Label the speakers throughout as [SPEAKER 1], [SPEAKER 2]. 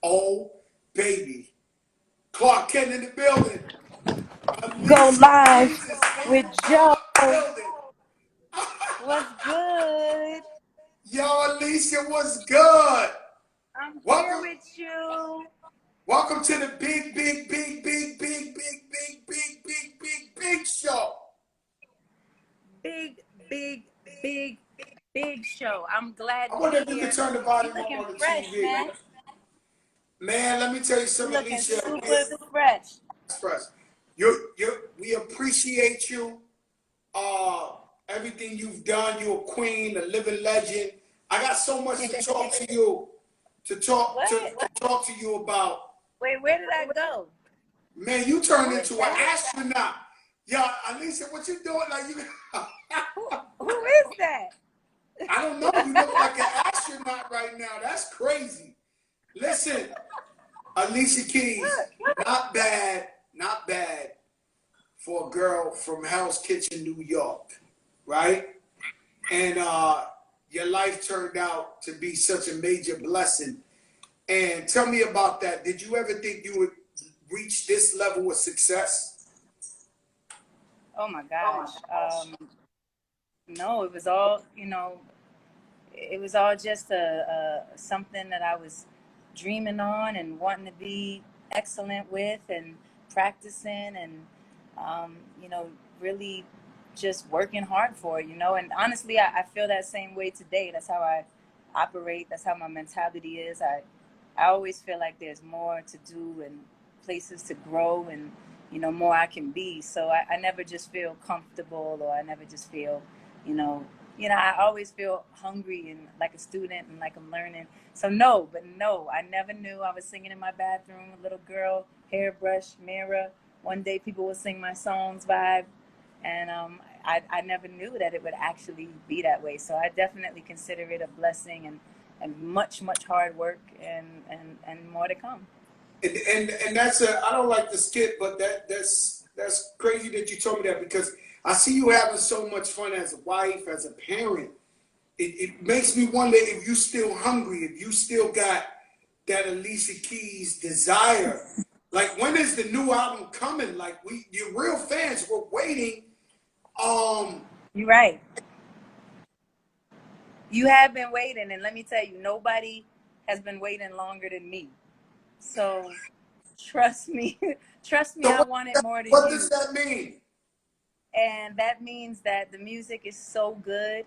[SPEAKER 1] Oh, baby. Clark Kent in the building.
[SPEAKER 2] Go
[SPEAKER 1] Alicia
[SPEAKER 2] live
[SPEAKER 1] Keys is
[SPEAKER 2] with
[SPEAKER 1] in
[SPEAKER 2] Joe.
[SPEAKER 1] the building.
[SPEAKER 2] What's good?
[SPEAKER 1] Yo, Alicia, what's good?
[SPEAKER 2] I'm here
[SPEAKER 1] Welcome,
[SPEAKER 2] with you.
[SPEAKER 1] welcome to the big show.
[SPEAKER 2] Big, big, big, big show. I'm glad
[SPEAKER 1] I
[SPEAKER 2] you're
[SPEAKER 1] wonder if you could
[SPEAKER 2] here.
[SPEAKER 1] turn the
[SPEAKER 2] You
[SPEAKER 1] volume up
[SPEAKER 2] looking
[SPEAKER 1] on the
[SPEAKER 2] fresh,
[SPEAKER 1] TV.
[SPEAKER 2] man.
[SPEAKER 1] Man, let me tell you
[SPEAKER 2] You
[SPEAKER 1] something,
[SPEAKER 2] looking
[SPEAKER 1] Alicia.
[SPEAKER 2] super fresh.
[SPEAKER 1] Express. We appreciate you. Uh, Everything you've done. You're a queen, a living legend. I got so much to talk to you,
[SPEAKER 2] What?
[SPEAKER 1] to talk to you about.
[SPEAKER 2] Wait, where did I go?
[SPEAKER 1] Man, you turned
[SPEAKER 2] Who is
[SPEAKER 1] into an
[SPEAKER 2] that?
[SPEAKER 1] astronaut. Yo, Alicia, what you doing? Like you,
[SPEAKER 2] Who is that?
[SPEAKER 1] I don't know. You look like an astronaut right now. That's crazy. Listen, Alicia Keys, not bad for a girl from Hell's Kitchen, New York, right? And your life turned out to be such a major blessing. And tell me about that. Did you ever think you would reach this level of success?
[SPEAKER 2] Oh my gosh. No, it was all, it was all just a something that I was dreaming on and wanting to be excellent with and practicing and really just working hard for it, and honestly I feel that same way today. That's how I operate. That's how my mentality is. I always feel like there's more to do and places to grow and more I can be. So I never just feel comfortable, or I never just feel you know I always feel hungry and like a student and like I'm learning. So no, I never knew. I was singing in my bathroom, a little girl, hairbrush, mirror. One day people would sing my songs vibe, and I never knew that it would actually be that way. So I definitely consider it a blessing and much, much hard work and more to come.
[SPEAKER 1] And that's I don't like to skip, but that's crazy that you told me that, because I see you having so much fun as a wife, as a parent. It makes me wonder if you still hungry, if you still got that Alicia Keys desire. Like, when is the new album coming? Like, your real fans were waiting.
[SPEAKER 2] You're right. You have been waiting, and let me tell you, nobody has been waiting longer than me. So trust me, trust me,
[SPEAKER 1] So
[SPEAKER 2] I want it more than
[SPEAKER 1] what
[SPEAKER 2] you.
[SPEAKER 1] does that mean?
[SPEAKER 2] And that means that the music is so good,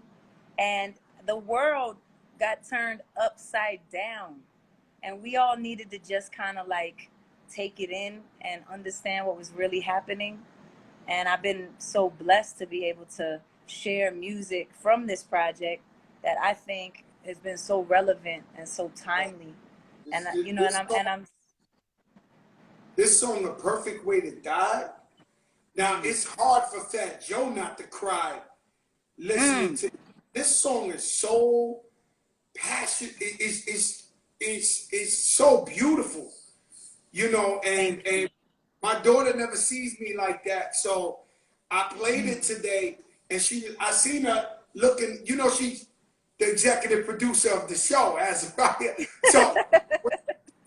[SPEAKER 2] and the world got turned upside down, and we all needed to just kind of like take it in and understand what was really happening. And I've been so blessed to be able to share music from this project that I think has been so relevant and so timely.
[SPEAKER 1] This,
[SPEAKER 2] And
[SPEAKER 1] this,
[SPEAKER 2] you know, and
[SPEAKER 1] this
[SPEAKER 2] I'm
[SPEAKER 1] song,
[SPEAKER 2] and I'm
[SPEAKER 1] this song, "A Perfect Way to Die." Now, it's hard for Fat Joe not to cry listening to this song. Is so passionate. It's so beautiful, and my daughter never sees me like that. So I played it today, and I seen her looking, she's the executive producer of the show as of right here. So when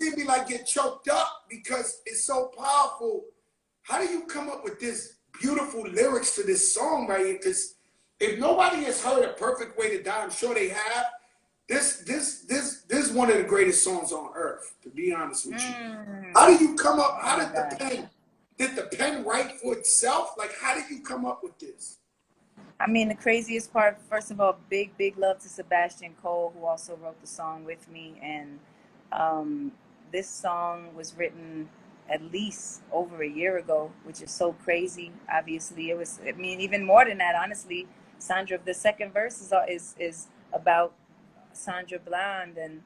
[SPEAKER 1] she see me like get choked up because it's so powerful. How do you come up with this beautiful lyrics to this song right here? Because if nobody has heard "A Perfect Way to Die," I'm sure they have. This is one of the greatest songs on earth, to be honest with you. How do you come up?
[SPEAKER 2] oh
[SPEAKER 1] How
[SPEAKER 2] my
[SPEAKER 1] did
[SPEAKER 2] God.
[SPEAKER 1] the pen write for itself? Like, how did you come up with this?
[SPEAKER 2] I mean, the craziest part, first of all, big, big love to Sebastian Cole, who also wrote the song with me. And this song was written at least over a year ago, which is so crazy. Obviously, it was, I mean, even more than that, honestly. Sandra, the second verse is about Sandra Bland, and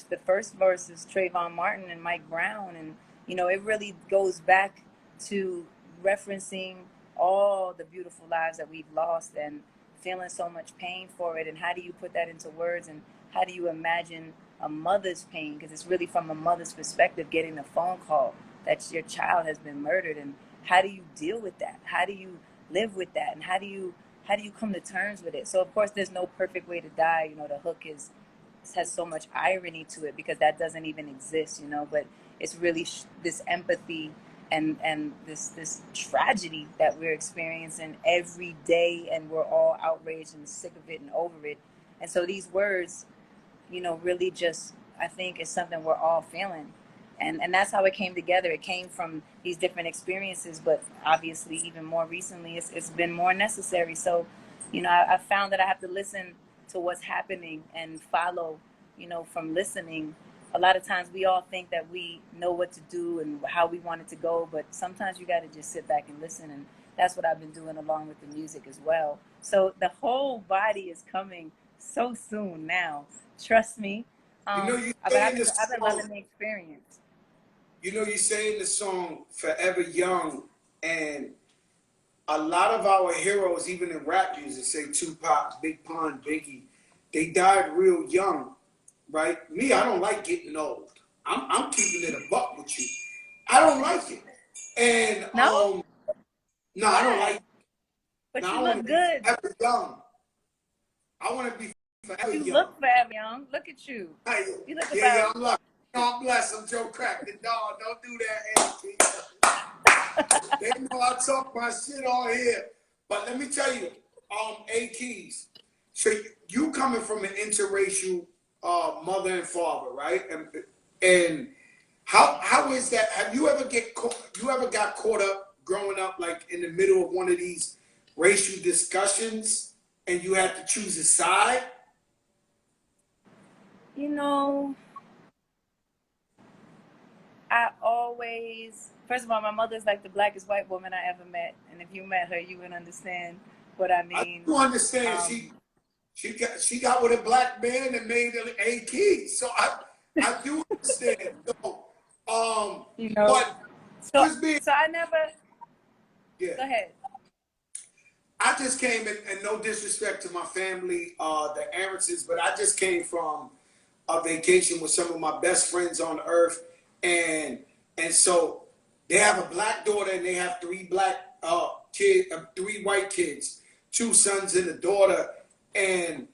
[SPEAKER 2] the first verse is Trayvon Martin and Mike Brown, and it really goes back to referencing all the beautiful lives that we've lost and feeling so much pain for it. And how do you put that into words, and how do you imagine a mother's pain, because it's really from a mother's perspective, getting a phone call that your child has been murdered, and how do you deal with that, how do you live with that, and how do you come to terms with it? So of course there's no perfect way to die. The hook is has so much irony to it because that doesn't even exist, you know. But it's really this empathy and this tragedy that we're experiencing every day, and we're all outraged and sick of it and over it. And so these words, you know, really just, I think, is something we're all feeling. And that's how it came together. It came from these different experiences, but obviously even more recently, it's been more necessary. So, you know, I found that I have to listen to what's happening and follow, you know, from listening. A lot of times we all think that we know what to do and how we want it to go, but sometimes you got to just sit back and listen. And that's what I've been doing along with the music as well. So the whole body is coming so soon now. Trust me.
[SPEAKER 1] You know, you
[SPEAKER 2] But
[SPEAKER 1] say in the
[SPEAKER 2] I've been loving
[SPEAKER 1] song,
[SPEAKER 2] the experience.
[SPEAKER 1] you know, you say in the song "Forever Young," and a lot of our heroes, even in rap music, say Tupac, Big Pun, Biggie, they died real young, right? Me, I don't like getting old. I'm keeping it a buck with you. I don't like it, and
[SPEAKER 2] No?
[SPEAKER 1] no, I don't like.
[SPEAKER 2] Why? But
[SPEAKER 1] No,
[SPEAKER 2] you
[SPEAKER 1] I want to
[SPEAKER 2] look
[SPEAKER 1] be
[SPEAKER 2] good.
[SPEAKER 1] forever young. I want to be forever
[SPEAKER 2] You
[SPEAKER 1] young.
[SPEAKER 2] look forever young. Look at you.
[SPEAKER 1] Hey,
[SPEAKER 2] You look
[SPEAKER 1] yeah, yeah,
[SPEAKER 2] about.
[SPEAKER 1] I'm lucky. I'm blessed. I'm Joe Crack the dog. Don't do that, they know I talk my shit on here. But let me tell you, A Keys. So you coming from an interracial mother and father, right? And how is that? Have you ever got caught up growing up like in the middle of one of these racial discussions and you had to choose a side?
[SPEAKER 2] You know, I always, first of all, my mother's like the blackest white woman I ever met. And if you met her, you would understand what I
[SPEAKER 1] I
[SPEAKER 2] mean.
[SPEAKER 1] do understand
[SPEAKER 2] Um,
[SPEAKER 1] she got with a black man and made an A Keys. So I do understand. So,
[SPEAKER 2] you know,
[SPEAKER 1] but
[SPEAKER 2] so
[SPEAKER 1] just being
[SPEAKER 2] so I never,
[SPEAKER 1] yeah.
[SPEAKER 2] go ahead.
[SPEAKER 1] I just came in, and no disrespect to my family, the Aronses, but I just came from a vacation with some of my best friends on earth, and so they have a black daughter and they have three white kids, two sons and a daughter, and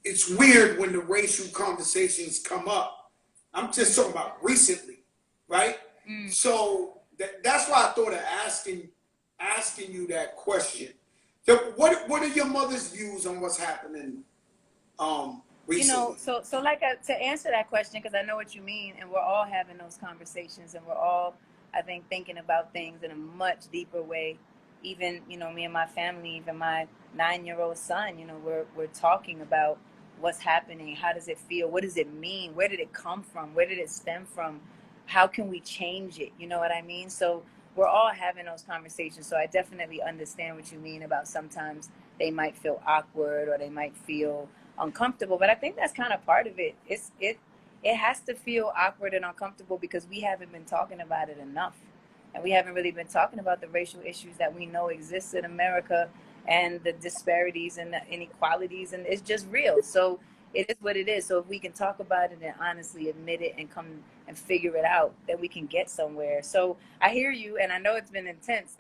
[SPEAKER 1] it's weird when the racial conversations come up. I'm just talking about recently, right?
[SPEAKER 2] Mm.
[SPEAKER 1] So that's why I thought of asking you that question. So what are your mother's views on what's happening
[SPEAKER 2] You know,
[SPEAKER 1] recently?
[SPEAKER 2] so like to answer that question, because I know what you mean, and we're all having those conversations, and we're all, I think, thinking about things in a much deeper way. Even, you know, me and my family, even my 9-year-old son, you know, we're talking about what's happening. How does it feel? What does it mean? Where did it come from? Where did it stem from? How can we change it? You know what I mean? So we're all having those conversations. So I definitely understand what you mean about sometimes they might feel awkward or they might feel uncomfortable, but I think that's kind of part of it. It has to feel awkward and uncomfortable because we haven't been talking about it enough, and we haven't really been talking about the racial issues that we know exist in America, and the disparities and the inequalities, and it's just real. So it is what it is. So if we can talk about it and honestly admit it and come and figure it out, then we can get somewhere. So I hear you, and I know it's been intense.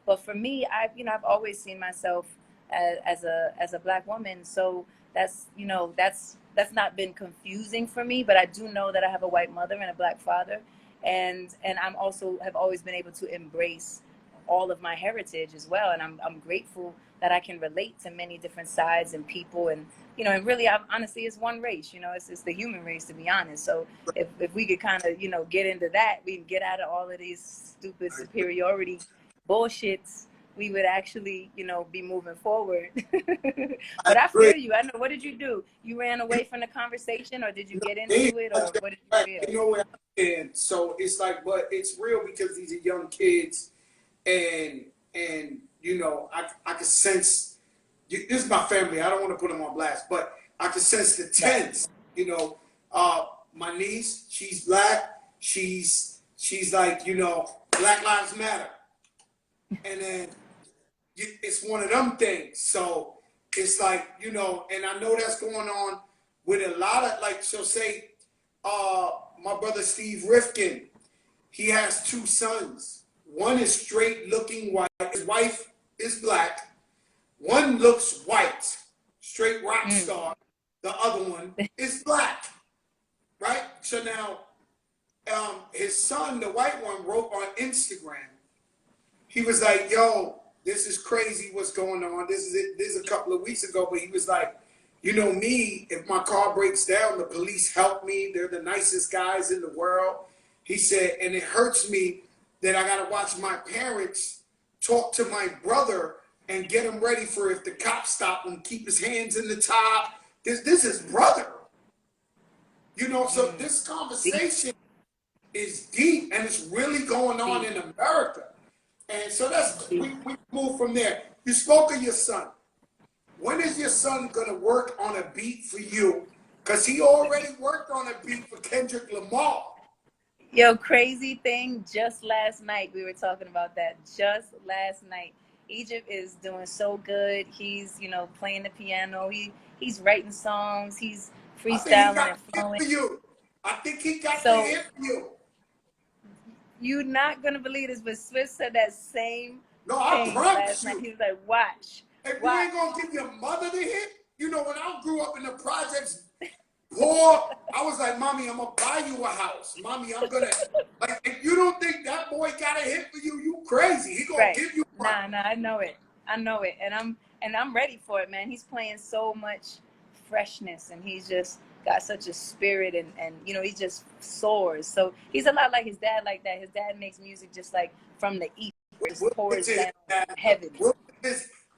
[SPEAKER 2] But for me, I've always seen myself as a black woman. So that's, you know, that's not been confusing for me. But I do know that I have a white mother and a black father, and I'm also have always been able to embrace all of my heritage as well. And I'm grateful that I can relate to many different sides and people, and you know, and really, honestly, it's one race. You know, it's the human race, to be honest. So if we could kind of, you know, get into that, we can get out of all of these stupid superiority bullshits. We would actually, you know, be moving forward.
[SPEAKER 1] I
[SPEAKER 2] But I
[SPEAKER 1] agree.
[SPEAKER 2] feel you. I know. What did you do? You ran away from the conversation, or did you get
[SPEAKER 1] They
[SPEAKER 2] into it, or what did you feel?
[SPEAKER 1] you know what I'm saying? So it's like, but it's real because these are young kids, and you know, I can sense this is my family. I don't want to put them on blast, but I can sense the
[SPEAKER 2] Right.
[SPEAKER 1] tense. You know, my niece, she's black. She's like, you know, Black Lives Matter, and then it's one of them things. So it's like, you know, and I know that's going on with a lot of, like, so say, my brother Steve Rifkin, he has two sons. One is straight looking white. His wife is black. One looks white, straight rock star. The other one is black, right? So now, his son, the white one, wrote on Instagram. He was like, "Yo, this is crazy. What's going on? This is it. This is a couple of weeks ago." But he was like, "You know me. If my car breaks down, the police help me. They're the nicest guys in the world." He said, "And it hurts me that I gotta watch my parents talk to my brother and get him ready for if the cops stop him, keep his hands in the top. This is brother." You know, so this conversation is deep and it's really going on in America. And so we move from there. You spoke of your son. When is your son gonna work on a beat for you? Because he already worked on a beat for Kendrick Lamar.
[SPEAKER 2] Yo, crazy thing, just last night we were talking about that. Just last night. Egypt is doing so good. He's, you know, playing the piano. He's writing songs. He's freestyling and flowing.
[SPEAKER 1] For you. I think he got the hit for you.
[SPEAKER 2] You're not gonna believe this, but Swift said that same
[SPEAKER 1] thing last
[SPEAKER 2] night. He was like, "Watch."
[SPEAKER 1] If you ain't gonna give your mother the hit, you know, when I grew up in the projects, poor, I was like, "Mommy, I'm gonna buy you a house. Mommy, I'm gonna like." If you don't think that boy got a hit for you, you crazy. He gonna give you one.
[SPEAKER 2] Nah, I know it, and I'm ready for it, man. He's playing so much freshness, and he's just got such a spirit, and you know, he just soars. So he's a lot like his dad, like that. His dad makes music just like from the east, just pours down heaven.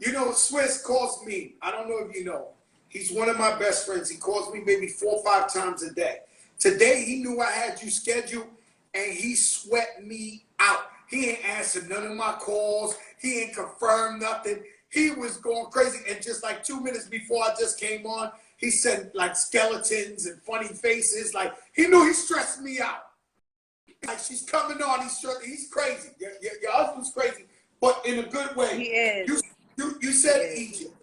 [SPEAKER 1] You know, Swiss calls me. I don't know if you know. He's one of my best friends. He calls me maybe 4 or 5 times a day. Today, he knew I had you scheduled, and he sweat me out. He ain't answered none of my calls. He ain't confirmed nothing. He was going crazy. And just like 2 minutes before I just came on, he sent like skeletons and funny faces. Like, he knew he stressed me out. Like, she's coming on. He's crazy. Your husband's crazy, but in a good way.
[SPEAKER 2] He is.
[SPEAKER 1] You said Egypt,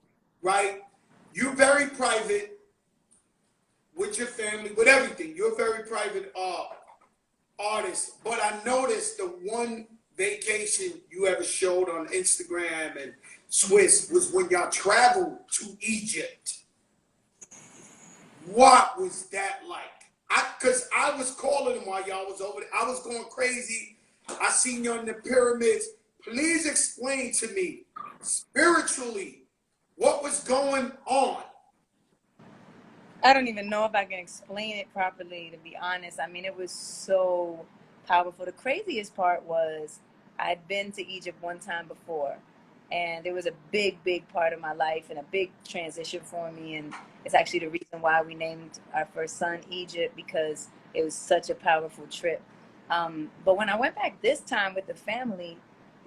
[SPEAKER 1] right? You're very private with your family, with everything. You're a very private artist. But I noticed the one vacation you ever showed on Instagram and Swiss was when y'all traveled to Egypt. What was that like? Because I was calling him while y'all was over there. I was going crazy. I seen you in the pyramids. Please explain to me, spiritually, what was going on?
[SPEAKER 2] I don't even know if I can explain it properly, to be honest. I mean, it was so powerful. The craziest part was I'd been to Egypt one time before, and it was a big, big part of my life and a big transition for me. And it's actually the reason why we named our first son Egypt, because it was such a powerful trip. But when I went back this time with the family,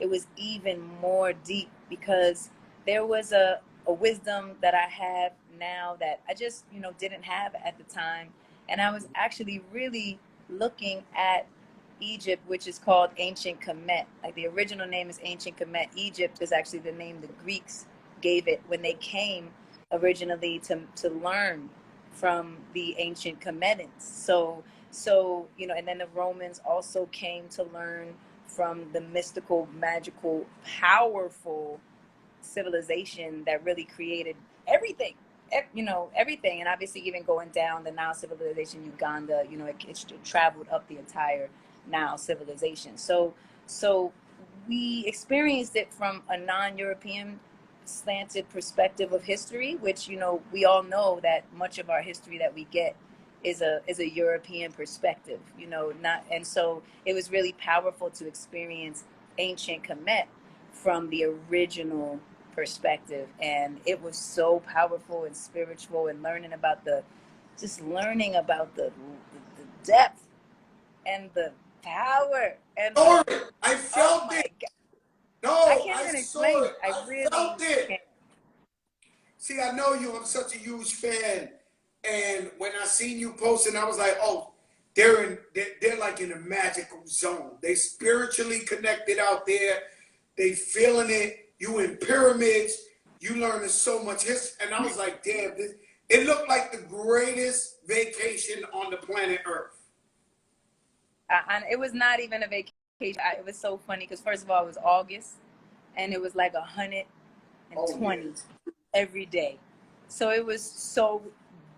[SPEAKER 2] it was even more deep, because there was a wisdom that I have now that I just, you know, didn't have at the time. And I was actually really looking at Egypt, which is called Ancient Kemet. Like, the original name is Ancient Kemet. Egypt is actually the name the Greeks gave it when they came originally to learn from the ancient Kemetans. So, you know, and then the Romans also came to learn from the mystical, magical, powerful civilization that really created everything, you know, everything. And obviously even going down the Nile civilization, Uganda, you know, it traveled up the entire Nile civilization. So we experienced it from a non-European slanted perspective of history, which, you know, we all know that much of our history that we get is a European perspective, you know, not. And so it was really powerful to experience ancient Kemet from the original perspective, and it was so powerful and spiritual, and learning about the depth and the power and
[SPEAKER 1] I felt it.
[SPEAKER 2] God.
[SPEAKER 1] No,
[SPEAKER 2] I can't even explain it. I really
[SPEAKER 1] felt it.
[SPEAKER 2] can't.
[SPEAKER 1] See, I know you. I'm such a huge fan, and when I seen you posting, I was like, oh, they're like in a magical zone. They spiritually connected out there. They feeling it. You in pyramids. You learning so much history, and I was like, damn, it looked like the greatest vacation on the planet Earth.
[SPEAKER 2] It was not even a vacation. It was so funny because, first of all, it was August, and it was like 120 every day. So it was so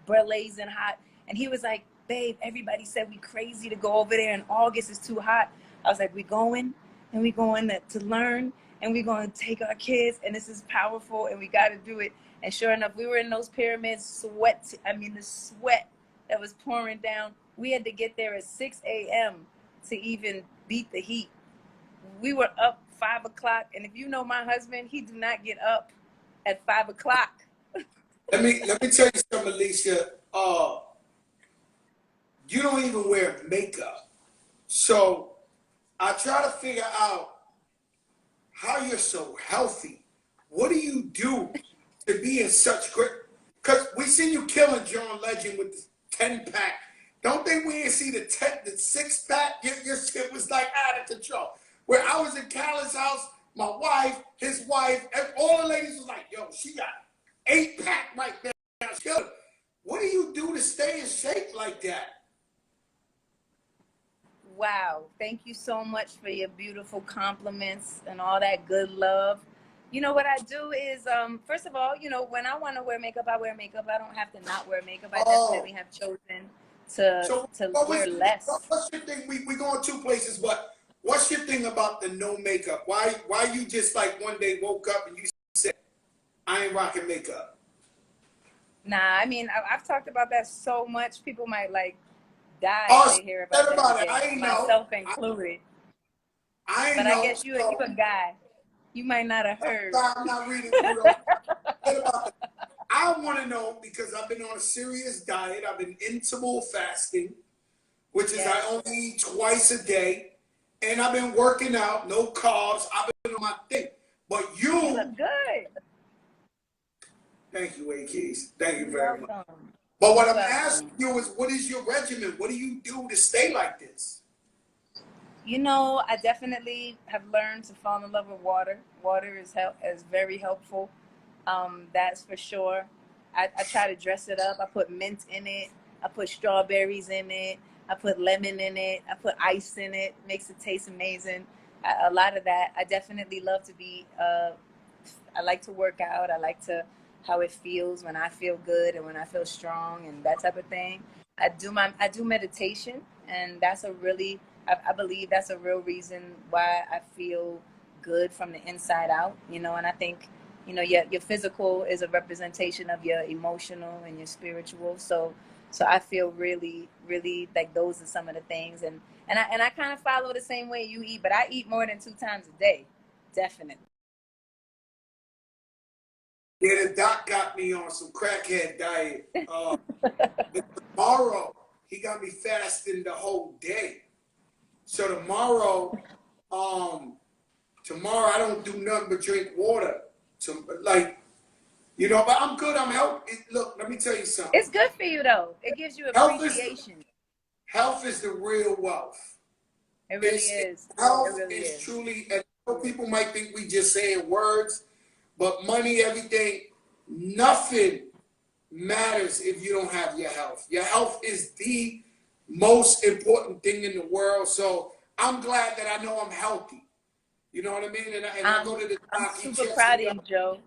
[SPEAKER 2] blazing hot. And he was like, babe, everybody said we crazy to go over there in August. It's too hot. I was like, we going, and we going to learn, and we going to take our kids, and this is powerful, and we got to do it. And sure enough, we were in those pyramids, the sweat that was pouring down. We had to get there at 6 a.m. to even beat the heat. We were up 5 o'clock, and if you know my husband, he do not get up at 5 o'clock.
[SPEAKER 1] Let me tell you something, Alicia. You don't even wear makeup. So I try to figure out how you're so healthy. What do you do to be in such great? Because we seen you killing John Legend with the 10-pack. Don't think we didn't see the 6-pack? Your shit was like out of control. Where I was in Callan's house, my wife, his wife, all the ladies was like, yo, she got 8-pack right there. What do you do to stay in shape like that?
[SPEAKER 2] Wow. Thank you so much for your beautiful compliments and all that good love. You know, what I do is, first of all, you know, when I want to wear makeup, I wear makeup. I don't have to not wear makeup. I definitely have chosen to wear less.
[SPEAKER 1] What's your thing? We going 2 places, but what's your thing about the no makeup? Why you just like one day woke up and you said, I ain't rocking makeup?
[SPEAKER 2] Nah, I mean, I've talked about that so much. People might like die if they hear about that.
[SPEAKER 1] I ain't know.
[SPEAKER 2] Myself included.
[SPEAKER 1] I ain't
[SPEAKER 2] but
[SPEAKER 1] know.
[SPEAKER 2] I guess you a guy. You might not have heard.
[SPEAKER 1] I'm not reading through those. I want to know because I've been on a serious diet. I've been interval fasting, which is I only eat twice a day. And I've been working out, no carbs. I've been on my thing. But you
[SPEAKER 2] look good.
[SPEAKER 1] Thank you, A-Keys. Thank you very much.
[SPEAKER 2] Welcome.
[SPEAKER 1] But what I'm asking you is, what is your regimen? What do you do to stay like this?
[SPEAKER 2] You know, I definitely have learned to fall in love with water. Water is very helpful. That's for sure. I try to dress it up. I put mint in it. I put strawberries in it. I put lemon in it. I put ice in it. Makes it taste amazing. A lot of that. I definitely love to be, I like to work out. I like how it feels when I feel good and when I feel strong and that type of thing. I do meditation, and that's I believe that's a real reason why I feel good from the inside out, you know. And I think, you know, your physical is a representation of your emotional and your spiritual. So I feel really, really like those are some of the things. And I kind of follow the same way you eat, but I eat more than 2 times a day, definitely.
[SPEAKER 1] Yeah, the doc got me on some crackhead diet. Tomorrow, he got me fasting the whole day. So tomorrow I don't do nothing but drink water. But I'm good. I'm healthy. Look, let me tell you something.
[SPEAKER 2] It's good for you, though. It gives you appreciation.
[SPEAKER 1] Health is the real wealth.
[SPEAKER 2] It really is.
[SPEAKER 1] Health
[SPEAKER 2] it really
[SPEAKER 1] is truly, and people might think we just saying words, but money, everything, nothing matters if you don't have your health. Your health is the most important thing in the world. So I'm glad that I know I'm healthy. You know what I mean? And I go to the
[SPEAKER 2] I'm super proud of you, Joe.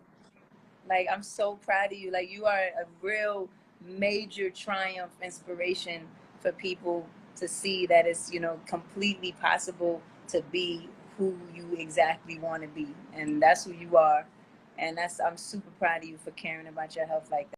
[SPEAKER 2] Like, I'm so proud of you. Like, you are a real major triumph inspiration for people to see that it's, you know, completely possible to be who you exactly want to be. And that's who you are. And I'm super proud of you for caring about your health like that.